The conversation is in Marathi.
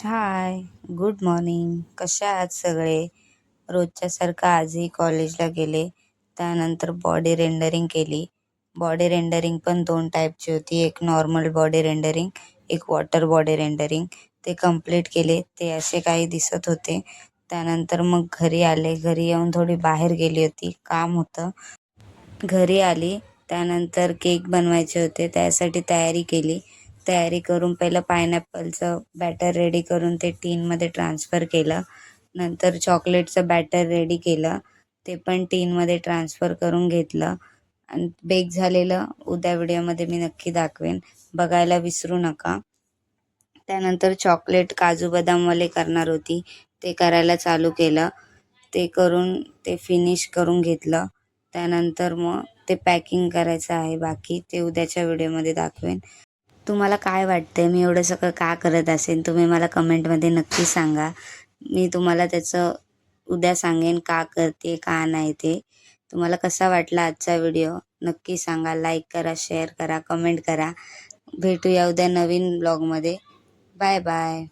हाय, गुड मॉर्निंग. कशा आहात सगळे? रोजच्यासारखं आजही कॉलेजला गेले. त्यानंतर बॉडी रेंडरिंग केली. बॉडी रेंडरिंग पण 2 टाईपची होती. एक नॉर्मल बॉडी रेंडरिंग, एक वॉटर बॉडी रेंडरिंग. ते कंप्लीट केले. ते असे काही दिसत होते. त्यानंतर मग घरी आले. घरी येऊन थोडी बाहेर गेली होती, काम होतं. घरी आली. त्यानंतर केक बनवायचे होते, त्यासाठी तयारी केली. तयारी करून पहिलं पायनॅपलचं बॅटर रेडी करून ते टीनमध्ये ट्रान्सफर केलं. नंतर चॉकलेटचं बॅटर रेडी केलं, ते पण टीनमध्ये ट्रान्सफर करून घेतलं आणि बेक झालेलं उद्या व्हिडिओमध्ये मी नक्की दाखवेन, बघायला विसरू नका. त्यानंतर चॉकलेट काजू बदामवाले करणार होती, ते करायला चालू केलं. ते करून ते फिनिश करून घेतलं. त्यानंतर मग ते पॅकिंग करायचं आहे बाकी, ते उद्याच्या व्हिडिओमध्ये दाखवेन. तुम्हाला काय वाटतंय मी एवढं सगळं का करत असेल, तुम्ही मला कमेंटमध्ये नक्की सांगा. मी तुम्हाला त्याचं उद्या सांगेन का करते का नाही ते. तुम्हाला कसा वाटला आजचा व्हिडिओ नक्की सांगा. लाईक करा, शेअर करा, कमेंट करा. भेटूया उद्या नवीन ब्लॉगमध्ये. Bye bye.